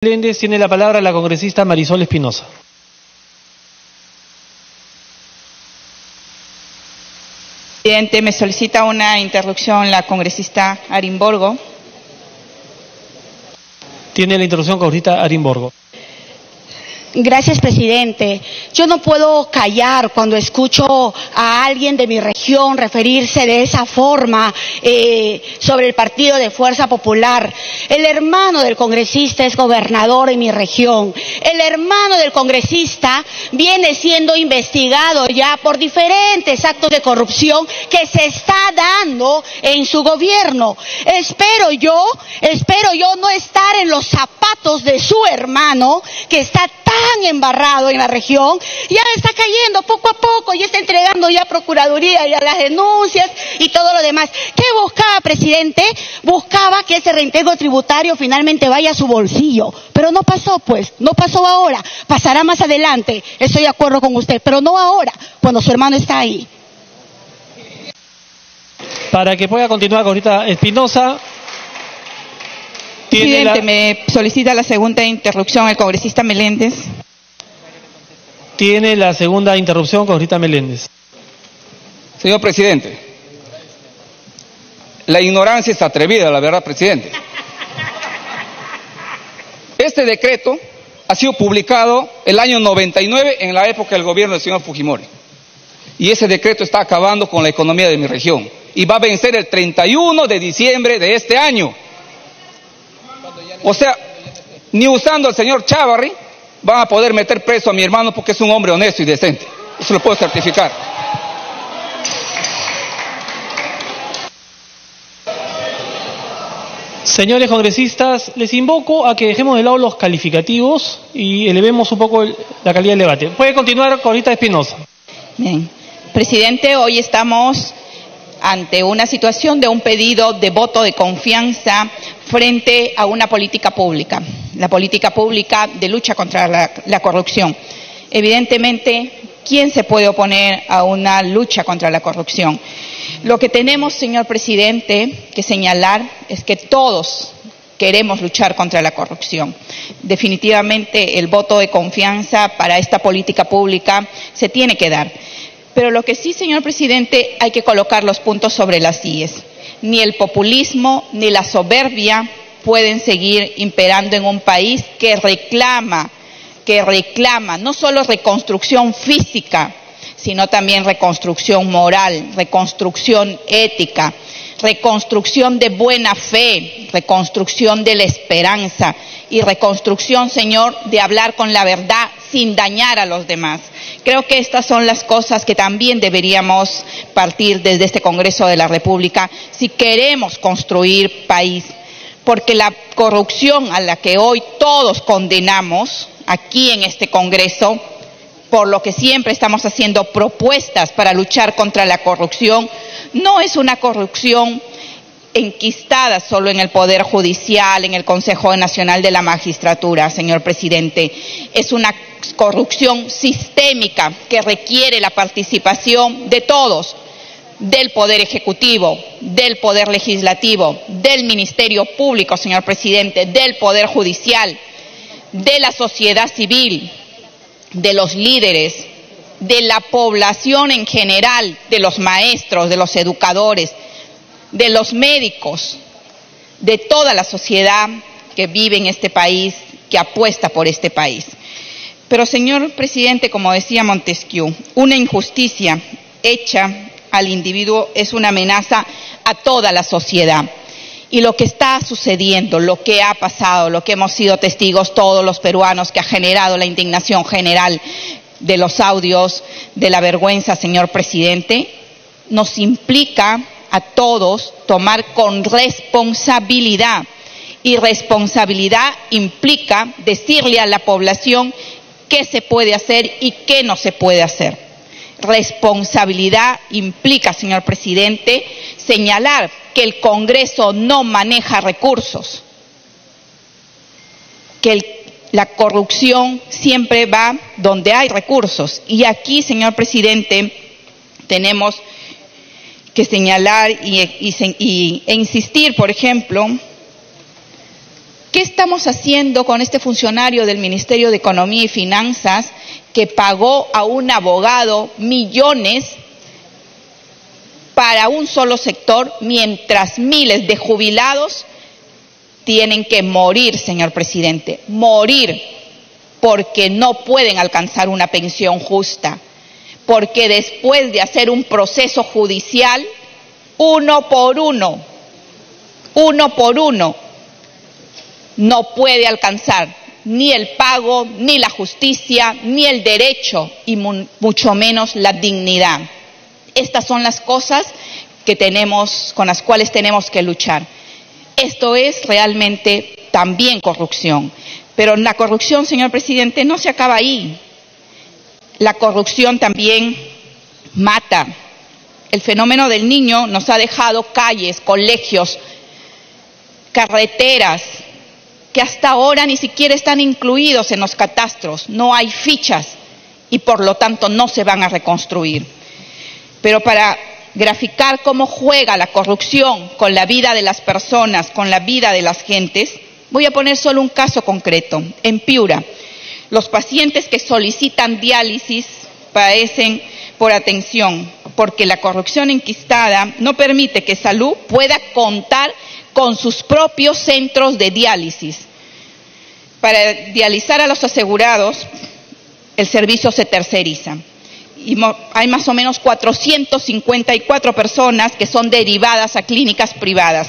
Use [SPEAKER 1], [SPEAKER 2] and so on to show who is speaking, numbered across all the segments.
[SPEAKER 1] Meléndez, tiene la palabra la congresista Marisol Espinosa.
[SPEAKER 2] Presidente, me solicita una interrupción la congresista Arimborgo.
[SPEAKER 1] Tiene la interrupción congresista Arimborgo.
[SPEAKER 3] Gracias, presidente. Yo no puedo callar cuando escucho a alguien de mi región referirse de esa forma sobre el Partido de Fuerza Popular. El hermano del congresista es gobernador en mi región. El hermano del congresista viene siendo investigado ya por diferentes actos de corrupción que se está dando en su gobierno. Espero yo no estar en los zapatos de su hermano, que está tan embarrado en la región, ya está cayendo poco a poco, ya está entregando ya a Procuraduría ya las denuncias y todo lo demás. ¿Qué buscaba, presidente? Buscaba que ese reintegro tributario finalmente vaya a su bolsillo, pero no pasó, pues, no pasó ahora, pasará más adelante, estoy de acuerdo con usted, pero no ahora, cuando su hermano está ahí.
[SPEAKER 1] Para que pueda continuar congresista Espinosa,
[SPEAKER 2] Presidente, me solicita la segunda interrupción el congresista Meléndez.
[SPEAKER 1] Tiene la segunda interrupción congresista Meléndez.
[SPEAKER 4] Señor presidente, la ignorancia es atrevida, la verdad, presidente. Este decreto ha sido publicado el año 99 en la época del gobierno del señor Fujimori. Y ese decreto está acabando con la economía de mi región. Y va a vencer el 31 de diciembre de este año. O sea, ni usando al señor Chávarri van a poder meter preso a mi hermano porque es un hombre honesto y decente. Eso lo puedo certificar.
[SPEAKER 1] Señores congresistas, les invoco a que dejemos de lado los calificativos y elevemos un poco la calidad del debate. Puede continuar congresista Espinosa.
[SPEAKER 2] Bien. Presidente, hoy estamos ante una situación de un pedido de voto de confianza frente a una política pública, la política pública de lucha contra la corrupción. Evidentemente, ¿quién se puede oponer a una lucha contra la corrupción? Lo que tenemos, señor presidente, que señalar es que todos queremos luchar contra la corrupción. Definitivamente, el voto de confianza para esta política pública se tiene que dar. Pero lo que sí, señor presidente, hay que colocar los puntos sobre las íes. Ni el populismo ni la soberbia pueden seguir imperando en un país que reclama no solo reconstrucción física, sino también reconstrucción moral, reconstrucción ética, reconstrucción de buena fe, reconstrucción de la esperanza y reconstrucción, señor, de hablar con la verdad sin dañar a los demás. Creo que estas son las cosas que también deberíamos partir desde este Congreso de la República si queremos construir país, porque la corrupción a la que hoy todos condenamos aquí en este Congreso, por lo que siempre estamos haciendo propuestas para luchar contra la corrupción, no es una corrupción enquistada solo en el Poder Judicial, en el Consejo Nacional de la Magistratura, señor presidente. Es una corrupción sistémica que requiere la participación de todos, del Poder Ejecutivo, del Poder Legislativo, del Ministerio Público, señor presidente, del Poder Judicial, de la sociedad civil, de los líderes, de la población en general, de los maestros, de los educadores, de los médicos, de toda la sociedad que vive en este país, que apuesta por este país. Pero, señor presidente, como decía Montesquieu, una injusticia hecha al individuo es una amenaza a toda la sociedad. Y lo que está sucediendo, lo que ha pasado, lo que hemos sido testigos todos los peruanos, que ha generado la indignación general de los audios de la vergüenza, señor presidente, nos implica a todos tomar con responsabilidad. Y responsabilidad implica decirle a la población qué se puede hacer y qué no se puede hacer. Responsabilidad implica, señor presidente, señalar que el Congreso no maneja recursos, que la corrupción siempre va donde hay recursos. Y aquí, señor presidente, tenemos que señalar e insistir, por ejemplo, que ¿Qué estamos haciendo con este funcionario del Ministerio de Economía y Finanzas que pagó a un abogado millones para un solo sector, mientras miles de jubilados tienen que morir, señor presidente? Morir porque no pueden alcanzar una pensión justa, porque después de hacer un proceso judicial, uno por uno, no puede alcanzar ni el pago, ni la justicia, ni el derecho, y mucho menos la dignidad. Estas son las cosas que con las cuales tenemos que luchar. Esto es realmente también corrupción. Pero la corrupción, señor presidente, no se acaba ahí. La corrupción también mata. El fenómeno del niño nos ha dejado calles, colegios, carreteras, que hasta ahora ni siquiera están incluidos en los catastros. No hay fichas y por lo tanto no se van a reconstruir. Pero para graficar cómo juega la corrupción con la vida de las personas, con la vida de las gentes, voy a poner solo un caso concreto. En Piura, los pacientes que solicitan diálisis padecen por atención, porque la corrupción enquistada no permite que Salud pueda contar con sus propios centros de diálisis. Para dializar a los asegurados, el servicio se terceriza. Y hay más o menos 454 personas que son derivadas a clínicas privadas.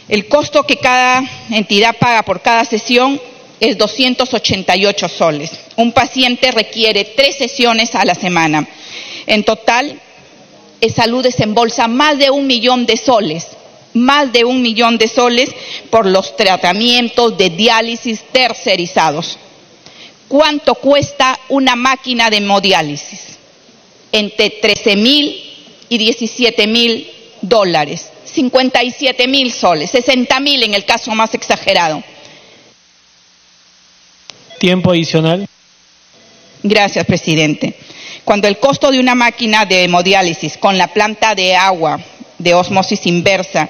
[SPEAKER 2] El costo que cada entidad paga por cada sesión es 288 soles. Un paciente requiere 3 sesiones a la semana. En total, Salud desembolsa más de 1 millón de soles. Más de 1 millón de soles por los tratamientos de diálisis tercerizados. ¿Cuánto cuesta una máquina de hemodiálisis? Entre $13,000 y $17,000, 57,000 soles, 60,000 en el caso más exagerado.
[SPEAKER 1] Tiempo adicional.
[SPEAKER 2] Gracias, presidente. Cuando el costo de una máquina de hemodiálisis con la planta de agua de ósmosis inversa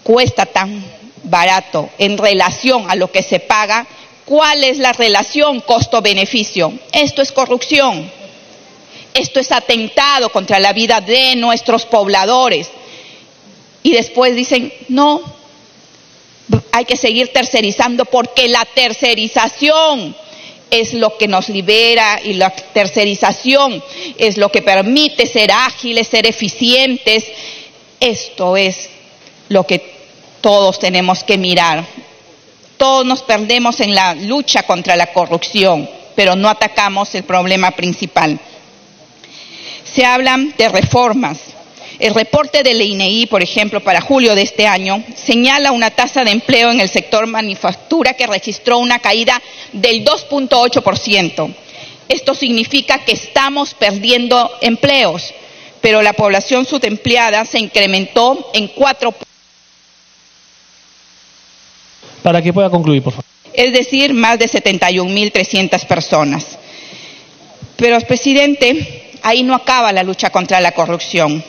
[SPEAKER 2] cuesta tan barato en relación a lo que se paga, ¿cuál es la relación costo-beneficio? Esto es corrupción. Esto es atentado contra la vida de nuestros pobladores. Y después dicen, no, hay que seguir tercerizando porque la tercerización es lo que nos libera y la tercerización es lo que permite ser ágiles, ser eficientes. Esto es lo que todos tenemos que mirar. Todos nos perdemos en la lucha contra la corrupción, pero no atacamos el problema principal. Se hablan de reformas. El reporte del INEI, por ejemplo, para julio de este año, señala una tasa de empleo en el sector manufactura que registró una caída del 2.8%. Esto significa que estamos perdiendo empleos, pero la población subempleada se incrementó en 4%.
[SPEAKER 1] Para que pueda concluir, por favor.
[SPEAKER 2] Es decir, más de 71.300 personas. Pero, presidente, ahí no acaba la lucha contra la corrupción.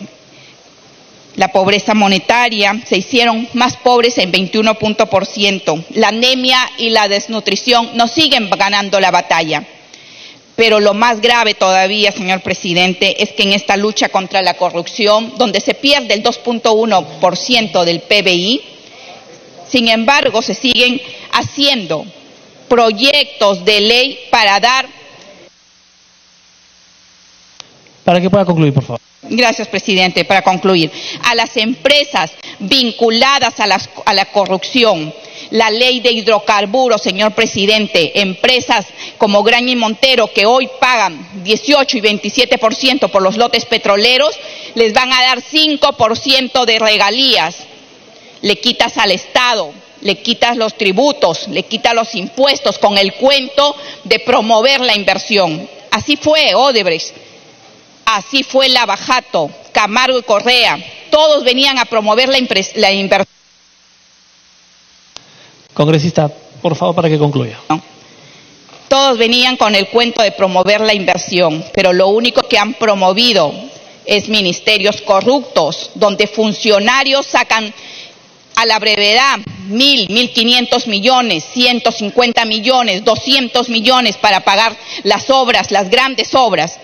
[SPEAKER 2] La pobreza monetaria, se hicieron más pobres en 21%. La anemia y la desnutrición nos siguen ganando la batalla. Pero lo más grave todavía, señor presidente, es que en esta lucha contra la corrupción, donde se pierde el 2.1% del PBI, sin embargo, se siguen haciendo proyectos de ley para dar...
[SPEAKER 1] Para que pueda concluir, por favor.
[SPEAKER 2] Gracias, presidente. Para concluir, a las empresas vinculadas a la corrupción, la ley de hidrocarburos, señor presidente, empresas como Graña y Montero que hoy pagan 18 y 27% por los lotes petroleros, les van a dar 5% de regalías. Le quitas al Estado, le quitas los tributos, le quitas los impuestos con el cuento de promover la inversión. Así fue Odebrecht. Así fue Lavajato, Camargo y Correa. Todos venían a promover la inversión.
[SPEAKER 1] Congresista, por favor, para que concluya.
[SPEAKER 2] Todos venían con el cuento de promover la inversión, pero lo único que han promovido es ministerios corruptos, donde funcionarios sacan a la brevedad 1.500 millones, 150 millones, 200 millones para pagar las obras, las grandes obras,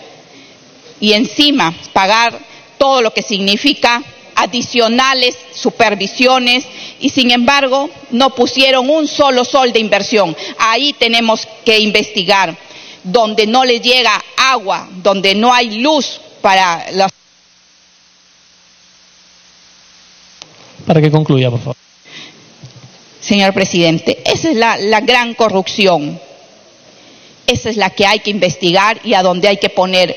[SPEAKER 2] y encima pagar todo lo que significa adicionales supervisiones, y sin embargo no pusieron un solo sol de inversión. Ahí tenemos que investigar, donde no les llega agua, donde no hay luz para las...
[SPEAKER 1] Para que concluya, por favor.
[SPEAKER 2] Señor presidente, esa es la gran corrupción. Esa es la que hay que investigar y a donde hay que poner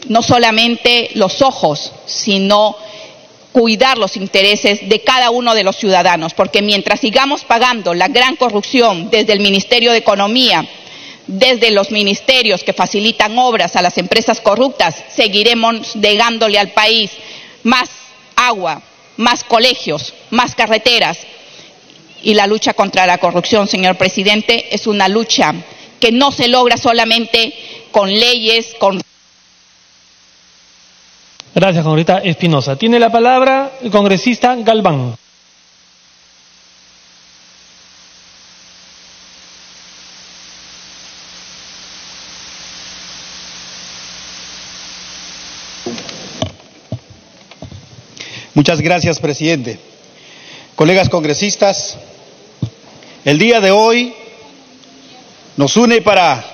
[SPEAKER 2] no solamente los ojos, sino cuidar los intereses de cada uno de los ciudadanos, porque mientras sigamos pagando la gran corrupción desde el Ministerio de Economía, desde los ministerios que facilitan obras a las empresas corruptas, seguiremos negándole al país más agua, más colegios, más carreteras. Y la lucha contra la corrupción, señor presidente, es una lucha que no se logra solamente con leyes, con...
[SPEAKER 1] Gracias, congresista Espinosa. Tiene la palabra el congresista Galván.
[SPEAKER 5] Muchas gracias, presidente. Colegas congresistas, el día de hoy nos une para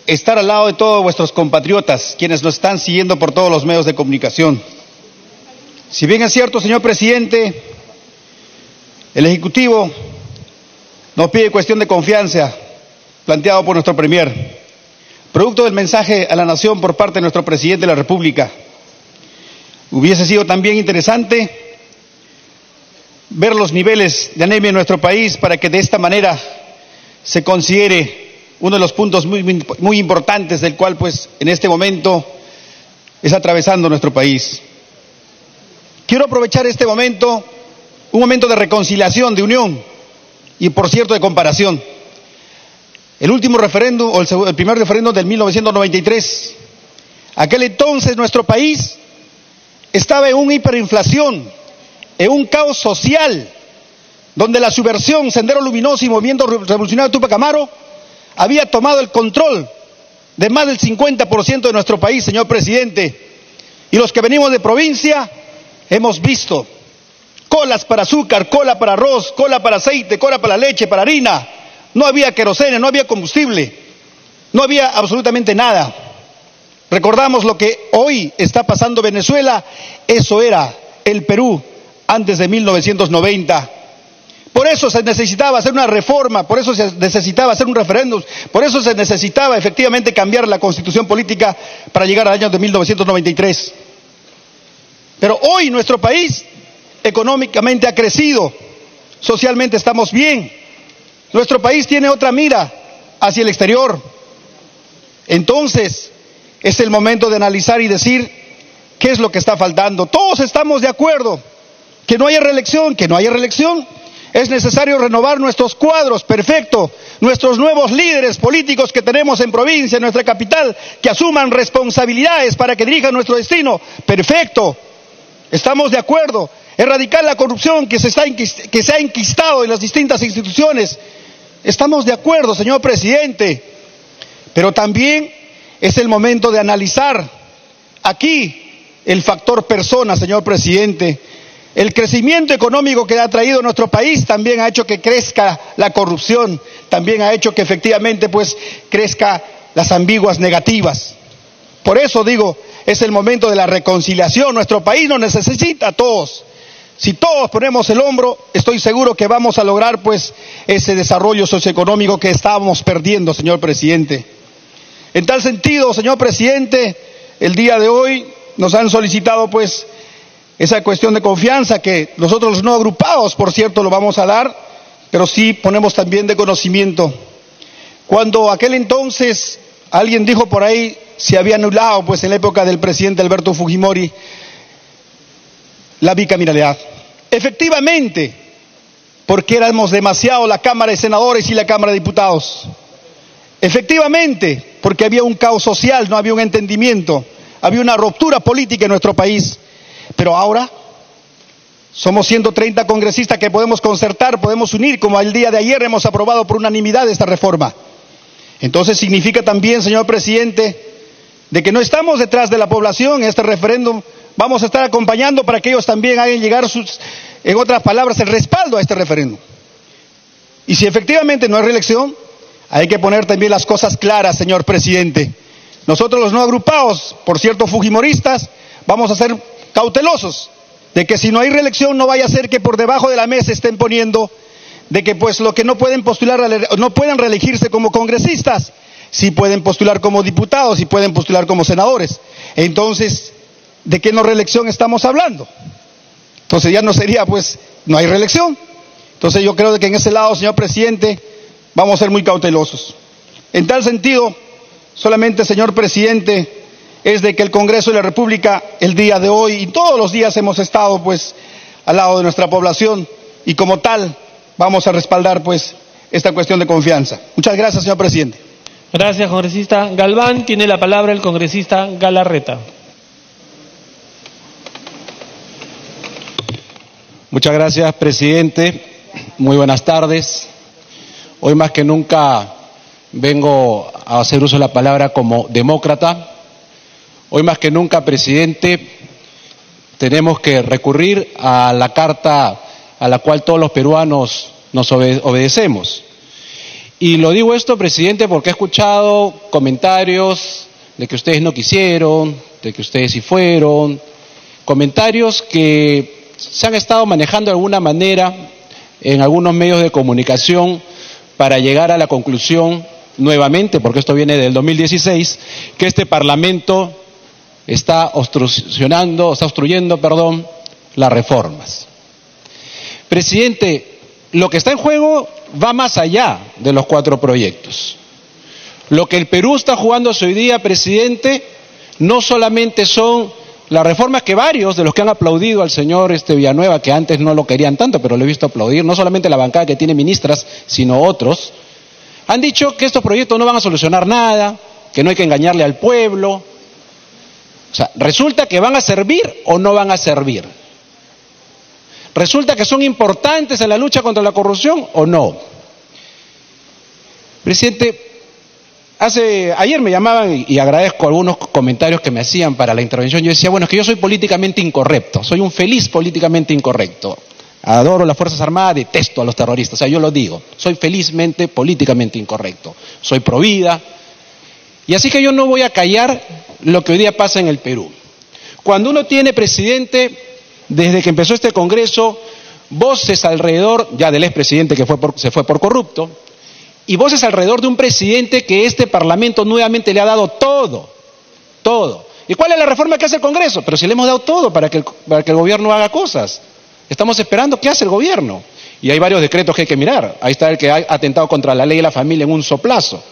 [SPEAKER 5] estar al lado de todos vuestros compatriotas, quienes nos están siguiendo por todos los medios de comunicación. Si bien es cierto, señor presidente, el Ejecutivo nos pide cuestión de confianza planteado por nuestro Premier, producto del mensaje a la nación por parte de nuestro presidente de la República. Hubiese sido también interesante ver los niveles de anemia en nuestro país para que de esta manera se considere uno de los puntos muy importantes del cual pues en este momento es atravesando nuestro país. Quiero aprovechar este momento, un momento de reconciliación, de unión y por cierto de comparación. El último referéndum, o el primer referéndum del 1993, aquel entonces nuestro país estaba en una hiperinflación, en un caos social, donde la subversión Sendero Luminoso y Movimiento Revolucionario Tupac Amaru había tomado el control de más del 50% de nuestro país, señor presidente. Y los que venimos de provincia hemos visto colas para azúcar, cola para arroz, cola para aceite, cola para leche, para harina. No había querosene, no había combustible, no había absolutamente nada. Recordamos lo que hoy está pasando en Venezuela, eso era el Perú antes de 1990. Por eso se necesitaba hacer una reforma, por eso se necesitaba hacer un referéndum, por eso se necesitaba efectivamente cambiar la constitución política para llegar al año de 1993. Pero hoy nuestro país económicamente ha crecido, socialmente estamos bien, nuestro país tiene otra mira hacia el exterior. Entonces, es el momento de analizar y decir qué es lo que está faltando. Todos estamos de acuerdo que no haya reelección, es necesario renovar nuestros cuadros, perfecto, nuestros nuevos líderes políticos que tenemos en provincia, en nuestra capital, que asuman responsabilidades para que dirijan nuestro destino, perfecto, estamos de acuerdo, erradicar la corrupción que se ha enquistado en las distintas instituciones, estamos de acuerdo, señor presidente, pero también es el momento de analizar aquí el factor persona, señor presidente. El crecimiento económico que ha traído nuestro país también ha hecho que crezca la corrupción, también ha hecho que efectivamente pues crezca las ambiguas negativas. Por eso digo, es el momento de la reconciliación. Nuestro país nos necesita a todos. Si todos ponemos el hombro, estoy seguro que vamos a lograr pues ese desarrollo socioeconómico que estábamos perdiendo, señor presidente. En tal sentido, señor presidente, el día de hoy nos han solicitado pues esa cuestión de confianza que nosotros los no agrupados, por cierto, lo vamos a dar, pero sí ponemos también de conocimiento. Cuando aquel entonces alguien dijo por ahí, se había anulado pues en la época del presidente Alberto Fujimori la bicameralidad. Efectivamente, porque éramos demasiado la Cámara de Senadores y la Cámara de Diputados. Efectivamente, porque había un caos social, no había un entendimiento, había una ruptura política en nuestro país. Pero ahora Somos 130 congresistas que podemos concertar, podemos unir, como el día de ayer hemos aprobado por unanimidad esta reforma. Entonces significa también, señor presidente, de que no estamos detrás de la población en este referéndum, vamos a estar acompañando para que ellos también hagan llegar en otras palabras, el respaldo a este referéndum. Y si efectivamente no hay reelección, hay que poner también las cosas claras, señor presidente. Nosotros los no agrupados, por cierto, fujimoristas, vamos a ser cautelosos de que si no hay reelección no vaya a ser que por debajo de la mesa estén poniendo de que pues los que no pueden postular, no pueden reelegirse como congresistas, sí pueden postular como diputados y pueden postular como senadores. Entonces, ¿de qué no reelección estamos hablando? Entonces ya no sería pues, no hay reelección. Entonces yo creo que en ese lado, señor presidente, vamos a ser muy cautelosos. En tal sentido, solamente, señor presidente, es de que el Congreso de la República, el día de hoy y todos los días hemos estado pues al lado de nuestra población y como tal vamos a respaldar pues esta cuestión de confianza. Muchas gracias, señor presidente.
[SPEAKER 1] Gracias, congresista Galván. Tiene la palabra el congresista Galarreta.
[SPEAKER 6] Muchas gracias, presidente. Muy buenas tardes. Hoy más que nunca vengo a hacer uso de la palabra como demócrata. Hoy más que nunca, presidente, tenemos que recurrir a la carta a la cual todos los peruanos nos obedecemos. Y lo digo esto, presidente, porque he escuchado comentarios de que ustedes no quisieron, de que ustedes sí fueron, comentarios que se han estado manejando de alguna manera en algunos medios de comunicación para llegar a la conclusión nuevamente, porque esto viene del 2016, que este Parlamento está obstruyendo las reformas. Presidente, lo que está en juego va más allá de los 4 proyectos. Lo que el Perú está jugándose hoy día, presidente, no solamente son las reformas que varios de los que han aplaudido al señor Villanueva, que antes no lo querían tanto, pero lo he visto aplaudir, no solamente la bancada que tiene ministras, sino otros, han dicho que estos proyectos no van a solucionar nada, que no hay que engañarle al pueblo. O sea, resulta que van a servir o no van a servir. Resulta que son importantes en la lucha contra la corrupción o no. Presidente, ayer me llamaban y agradezco algunos comentarios que me hacían para la intervención. Yo decía, bueno, es que yo soy políticamente incorrecto, soy un feliz políticamente incorrecto. Adoro las Fuerzas Armadas, detesto a los terroristas, o sea, yo lo digo, soy felizmente políticamente incorrecto, soy pro vida. Y así que yo no voy a callar lo que hoy día pasa en el Perú. Cuando uno tiene, presidente, desde que empezó este Congreso, voces alrededor, ya del expresidente que se fue por corrupto, y voces alrededor de un presidente que este Parlamento nuevamente le ha dado todo. ¿Y cuál es la reforma que hace el Congreso? Pero si le hemos dado todo para que el gobierno haga cosas. Estamos esperando qué hace el gobierno. Y hay varios decretos que hay que mirar. Ahí está el que ha atentado contra la ley de la familia en un soplazo.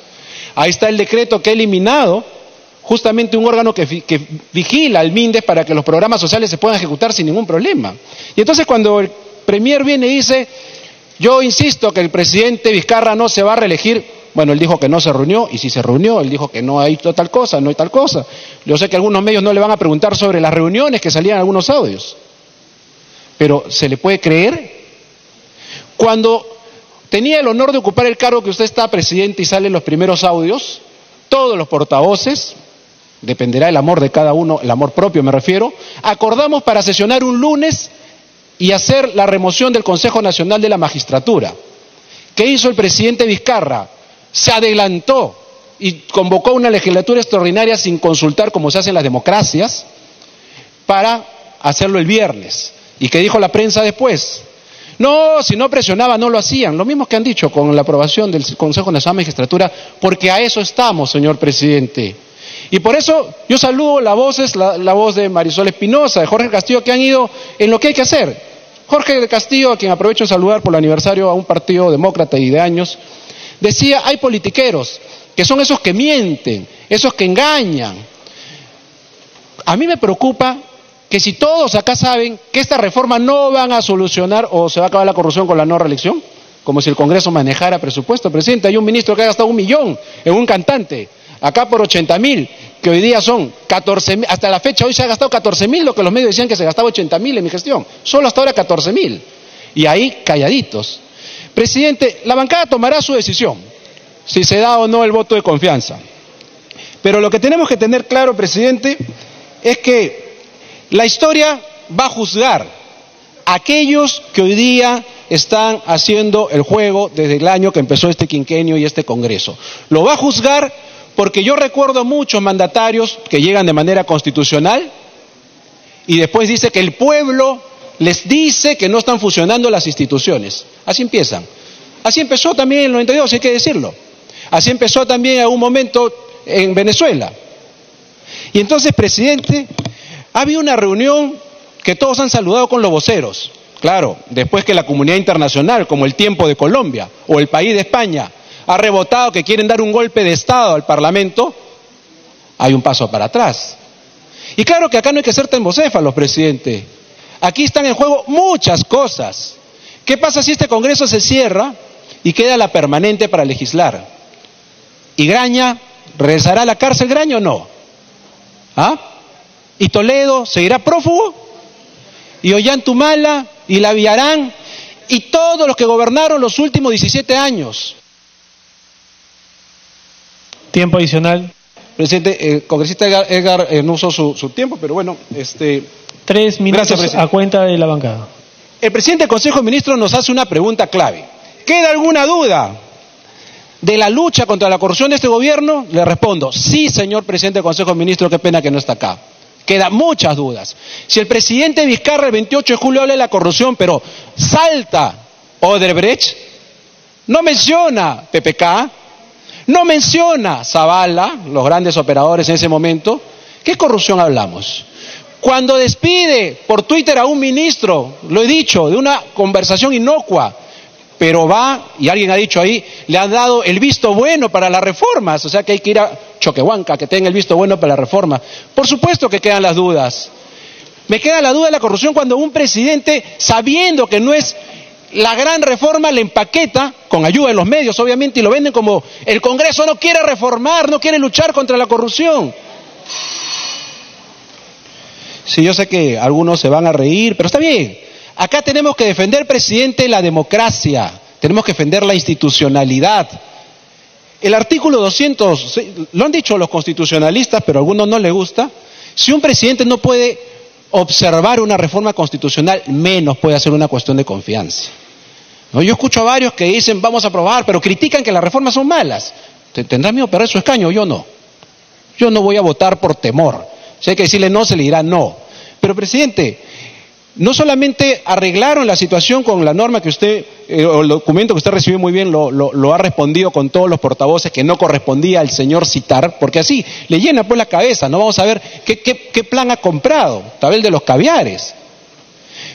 [SPEAKER 6] Ahí está el decreto que ha eliminado justamente un órgano que vigila al MINDES para que los programas sociales se puedan ejecutar sin ningún problema. Y entonces cuando el Premier viene y dice, yo insisto que el presidente Vizcarra no se va a reelegir, bueno, él dijo que no se reunió, y si se reunió, él dijo que no hay tal cosa, no hay tal cosa. Yo sé que algunos medios no le van a preguntar sobre las reuniones que salían en algunos audios. Pero ¿se le puede creer? Cuando tenía el honor de ocupar el cargo que usted está, presidente, y salen los primeros audios, todos los portavoces, dependerá el amor de cada uno, el amor propio me refiero, acordamos para sesionar un lunes y hacer la remoción del Consejo Nacional de la Magistratura. ¿Qué hizo el presidente Vizcarra? Se adelantó y convocó una legislatura extraordinaria sin consultar, como se hace en las democracias, para hacerlo el viernes. ¿Y qué dijo la prensa después? No, si no presionaba no lo hacían. Lo mismo que han dicho con la aprobación del Consejo Nacional de la Magistratura, porque a eso estamos, señor presidente. Y por eso yo saludo la voz de Marisol Espinosa, de Jorge Castillo, que han ido en lo que hay que hacer. Jorge del Castillo, a quien aprovecho de saludar por el aniversario a un partido demócrata y de años, decía, hay politiqueros, que son esos que mienten, esos que engañan. A mí me preocupa que si todos acá saben que esta reforma no van a solucionar o se va a acabar la corrupción con la no reelección, como si el Congreso manejara presupuesto. Presidente, hay un ministro que ha gastado 1 millón en un cantante, acá por 80.000, que hoy día son 14.000, hasta la fecha hoy se ha gastado 14.000, lo que los medios decían que se gastaba 80.000 en mi gestión, solo hasta ahora 14.000, y ahí calladitos. Presidente, la bancada tomará su decisión, si se da o no el voto de confianza, pero lo que tenemos que tener claro, presidente, es que la historia va a juzgar a aquellos que hoy día están haciendo el juego desde el año que empezó este quinquenio y este Congreso. Lo va a juzgar porque yo recuerdo a muchos mandatarios que llegan de manera constitucional y después dice que el pueblo les dice que no están funcionando las instituciones. Así empiezan. Así empezó también en el 92, hay que decirlo. Así empezó también en un momento en Venezuela. Y entonces, presidente, ha habido una reunión que todos han saludado con los voceros. Claro, después que la comunidad internacional, como el Tiempo de Colombia o el País de España, ha rebotado que quieren dar un golpe de Estado al Parlamento, hay un paso para atrás. Y claro que acá no hay que ser tembocéfalos, presidente. Aquí están en juego muchas cosas. ¿Qué pasa si este Congreso se cierra y queda la permanente para legislar? ¿Y Graña regresará a la cárcel, Graña o no? ¿Ah? ¿Y Toledo seguirá prófugo? ¿Y Ollantumala? ¿Y la Villarán? ¿Y todos los que gobernaron los últimos 17 años?
[SPEAKER 1] Tiempo adicional.
[SPEAKER 6] Presidente, el congresista Edgar no usó su tiempo, pero bueno,
[SPEAKER 1] 3 minutos
[SPEAKER 6] gracias,
[SPEAKER 1] a cuenta de la bancada.
[SPEAKER 6] El presidente del Consejo de Ministros nos hace una pregunta clave. ¿Queda alguna duda de la lucha contra la corrupción de este gobierno? Le respondo, sí, señor presidente del Consejo de Ministros, qué pena que no está acá. Quedan muchas dudas. Si el presidente Vizcarra el 28 de julio habla de la corrupción, pero salta Odebrecht, no menciona PPK, no menciona Zavala, los grandes operadores en ese momento, ¿qué corrupción hablamos? Cuando despide por Twitter a un ministro, lo he dicho, de una conversación inocua, pero va, y alguien ha dicho ahí, le han dado el visto bueno para las reformas, o sea que hay que ir a Choquehuanca, que tenga el visto bueno para la reforma. Por supuesto que quedan las dudas. Me queda la duda de la corrupción cuando un presidente, sabiendo que no es la gran reforma, le empaqueta, con ayuda de los medios obviamente, y lo venden como el Congreso no quiere reformar, no quiere luchar contra la corrupción. Sí, yo sé que algunos se van a reír, pero está bien. Acá tenemos que defender, presidente, la democracia, tenemos que defender la institucionalidad. El artículo 200, lo han dicho los constitucionalistas, pero a algunos no les gusta, si un presidente no puede observar una reforma constitucional, menos puede hacer una cuestión de confianza. ¿No? Yo escucho a varios que dicen vamos a aprobar, pero critican que las reformas son malas. ¿Tendrá miedo a perder su escaño? Yo no. Yo no voy a votar por temor. Si hay que decirle no, se le dirá no. Pero, presidente, no solamente arreglaron la situación con la norma que usted, o el documento que usted recibió muy bien, lo ha respondido con todos los portavoces que no correspondía al señor citar, porque así le llena pues la cabeza, no vamos a ver qué plan ha comprado, tal vez el de los caviares.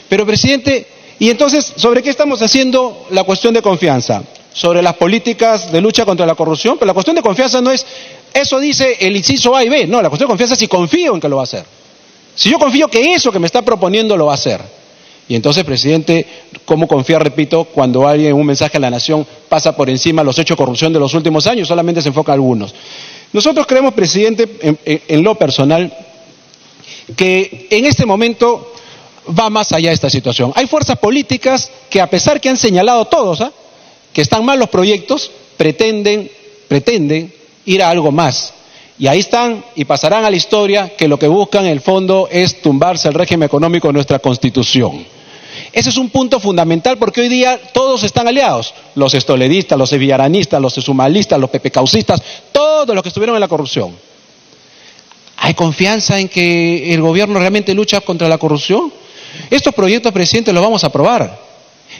[SPEAKER 6] Pero, presidente, y entonces, ¿sobre qué estamos haciendo la cuestión de confianza? Sobre las políticas de lucha contra la corrupción, pero la cuestión de confianza no es, eso dice el inciso A y B, no, la cuestión de confianza es si confío en que lo va a hacer. Si yo confío que eso que me está proponiendo lo va a hacer. Y entonces, presidente, ¿cómo confiar, repito, cuando alguien en un mensaje a la nación pasa por encima los hechos de corrupción de los últimos años? Solamente se enfoca a algunos. Nosotros creemos, presidente, en lo personal, que en este momento va más allá de esta situación. Hay fuerzas políticas que, a pesar que han señalado todos, que están mal los proyectos, pretenden ir a algo más. Y ahí están y pasarán a la historia que lo que buscan en el fondo es tumbarse el régimen económico de nuestra Constitución. Ese es un punto fundamental porque hoy día todos están aliados, los estoledistas, los sevillaranistas, los sumalistas, los pepecaucistas, todos los que estuvieron en la corrupción. ¿Hay confianza en que el gobierno realmente lucha contra la corrupción? Estos proyectos, presidente, los vamos a aprobar.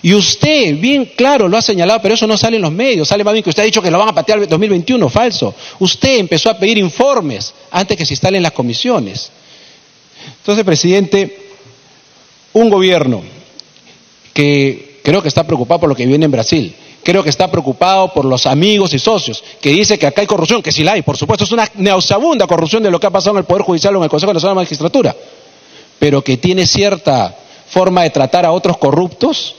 [SPEAKER 6] Y usted, bien claro, lo ha señalado, pero eso no sale en los medios. Sale más bien que usted ha dicho que lo van a patear el 2021, falso. Usted empezó a pedir informes antes que se instalen las comisiones. Entonces, presidente, un gobierno que creo que está preocupado por lo que viene en Brasil, creo que está preocupado por los amigos y socios, que dice que acá hay corrupción, que sí la hay, por supuesto, es una nauseabunda corrupción de lo que ha pasado en el Poder Judicial o en el Consejo Nacional de la Magistratura, pero que tiene cierta forma de tratar a otros corruptos.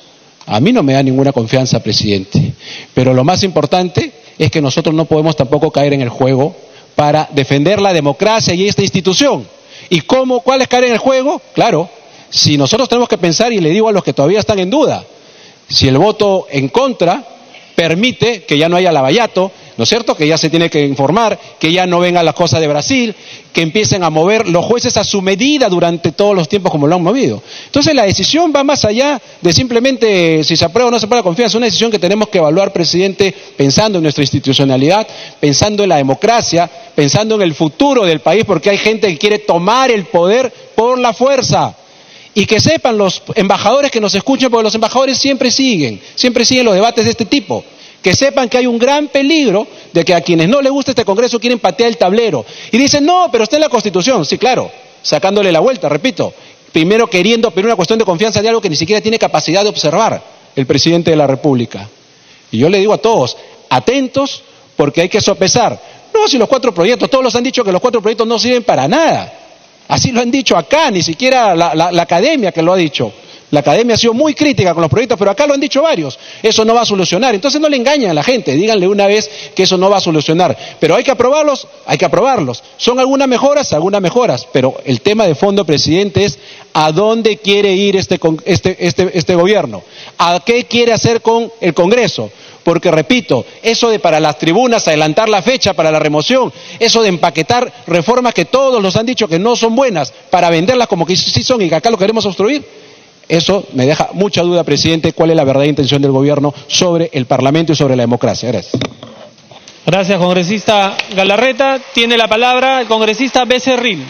[SPEAKER 6] A mí no me da ninguna confianza, presidente. Pero lo más importante es que nosotros no podemos tampoco caer en el juego, para defender la democracia y esta institución. ¿Y cuál es caer en el juego? Claro, si nosotros tenemos que pensar, y le digo a los que todavía están en duda, si el voto en contra permite que ya no haya lavallato, ¿no es cierto?, que ya se tiene que informar, que ya no vengan las cosas de Brasil, que empiecen a mover los jueces a su medida durante todos los tiempos como lo han movido. Entonces la decisión va más allá de simplemente si se aprueba o no se aprueba la confianza. Es una decisión que tenemos que evaluar, presidente, pensando en nuestra institucionalidad, pensando en la democracia, pensando en el futuro del país, porque hay gente que quiere tomar el poder por la fuerza. Y que sepan los embajadores que nos escuchen, porque los embajadores siempre siguen los debates de este tipo, que sepan que hay un gran peligro de que a quienes no les gusta este Congreso quieren patear el tablero. Y dicen, no, pero está en la Constitución. Sí, claro, sacándole la vuelta, repito. Primero queriendo pedir una cuestión de confianza de algo que ni siquiera tiene capacidad de observar el presidente de la República. Y yo le digo a todos, atentos, porque hay que sopesar. No, si los 4 proyectos, todos los han dicho que los 4 proyectos no sirven para nada. Así lo han dicho acá, ni siquiera la academia que lo ha dicho. La academia ha sido muy crítica con los proyectos, pero acá lo han dicho varios. Eso no va a solucionar. Entonces no le engañen a la gente, díganle una vez que eso no va a solucionar. Pero hay que aprobarlos, hay que aprobarlos. ¿Son algunas mejoras? Pero el tema de fondo, presidente, es a dónde quiere ir este gobierno. ¿A qué quiere hacer con el Congreso? Porque, repito, eso de para las tribunas adelantar la fecha para la remoción, eso de empaquetar reformas que todos nos han dicho que no son buenas, para venderlas como que sí son y que acá lo queremos obstruir, eso me deja mucha duda, presidente, cuál es la verdadera intención del gobierno sobre el Parlamento y sobre la democracia. Gracias.
[SPEAKER 1] Gracias, congresista Galarreta. Tiene la palabra el congresista Becerril.